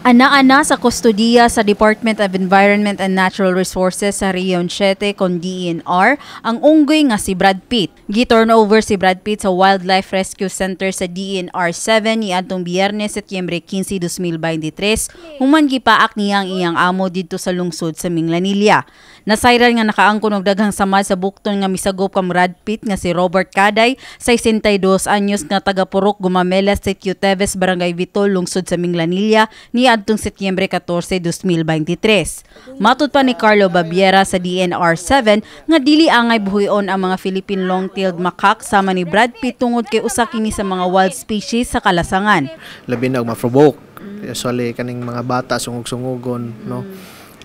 Ana-ana sa kustodiya sa Department of Environment and Natural Resources sa Region 7 kon DENR ang unggoy nga si Brad Pitt. Gi-turnover si Brad Pitt sa Wildlife Rescue Center sa DENR 7 niadtong Biyernes, Setyembre 15, 2023 human gipaak niya ang iyang amo didto sa lungsod sa Minglanilla. Nasayran nga nakaangkon og daghang samad sa bukton nga misagop kang Brad Pitt nga si Robert Caday, 62 anyos nga taga Purok, Gumamelas, Sitio Teves, Barangay Vitol, lungsod sa Minglanilla niadtong Setyembre 14, 2023. Matud pa ni Carlo Babiera sa DENR 7 nga dili angay buhion ang mga Philippine long-tailed macaque sama ni Brad Pitt tungod kay usa kini sa mga wild species sa kalasangan. Labi na ma-provoke. Usually kaning mga bata sungog-sungugon, no.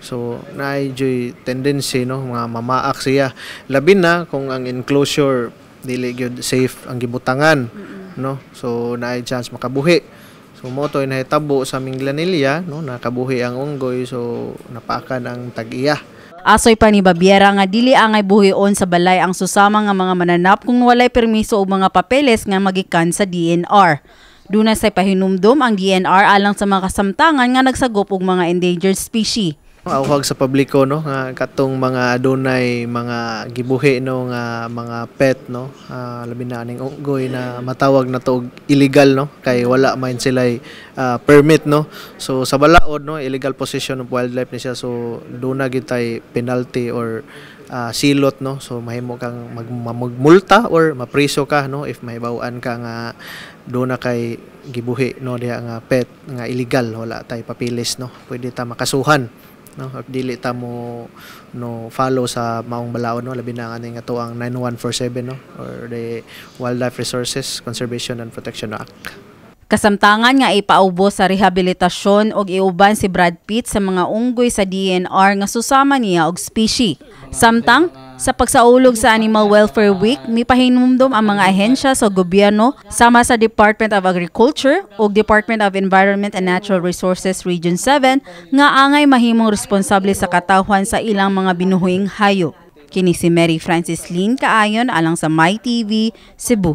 So naay tendency, no, mga mamaak siya. Labi na kung ang enclosure dili gyud safe ang gibutangan, no. So naay chance makabuhi. So mo to nahitabo sa Minglanilla, no, nakabuhi ang unggoy, so napakan ang tag-iya. Asoy pa ni Babiera nga dili angay buhion sa balay ang susama nga mga mananap kung walay permiso o mga papeles nga magikan sa DENR. Duna say pahinumdom ang DENR alang sa mga kasamtangan nga nagsagop og mga endangered species. Awag sa publiko, no, nga katong mga adunay mga gibuhi, no, nga mga pet, no, labi na aning unggoy na matawag na to illegal, no, kay wala man sila permit, no. So sa balaod, no, illegal possession of wildlife ni siya, so doon na gitay penalty or silot, no. So mahimo kang magmulta or mapriso ka, no, if mahibaw-an ka nga doon na kay gibuhi, no, diha nga pet nga illegal, wala tay papilis, no, pwede ta makasuhan, no, dili ta mo no follow sa maong balaod, no, labi na nga to ang 9147, no, or the Wildlife Resources Conservation and Protection Act. Kasamtangan nga ipaubos sa rehabilitasyon og iuban si Brad Pitt sa mga unggoy sa DENR nga susama niya og species. Samtang sa pagsaulog sa Animal Welfare Week, mipahinumdom ang mga ahensya sa gobyerno sama sa Department of Agriculture ug Department of Environment and Natural Resources Region 7 nga angay mahimong responsable sa katawhan sa ilang mga binuhuing hayop. Kini si Mary Francis Lin kaayon alang sa MyTV, Cebu.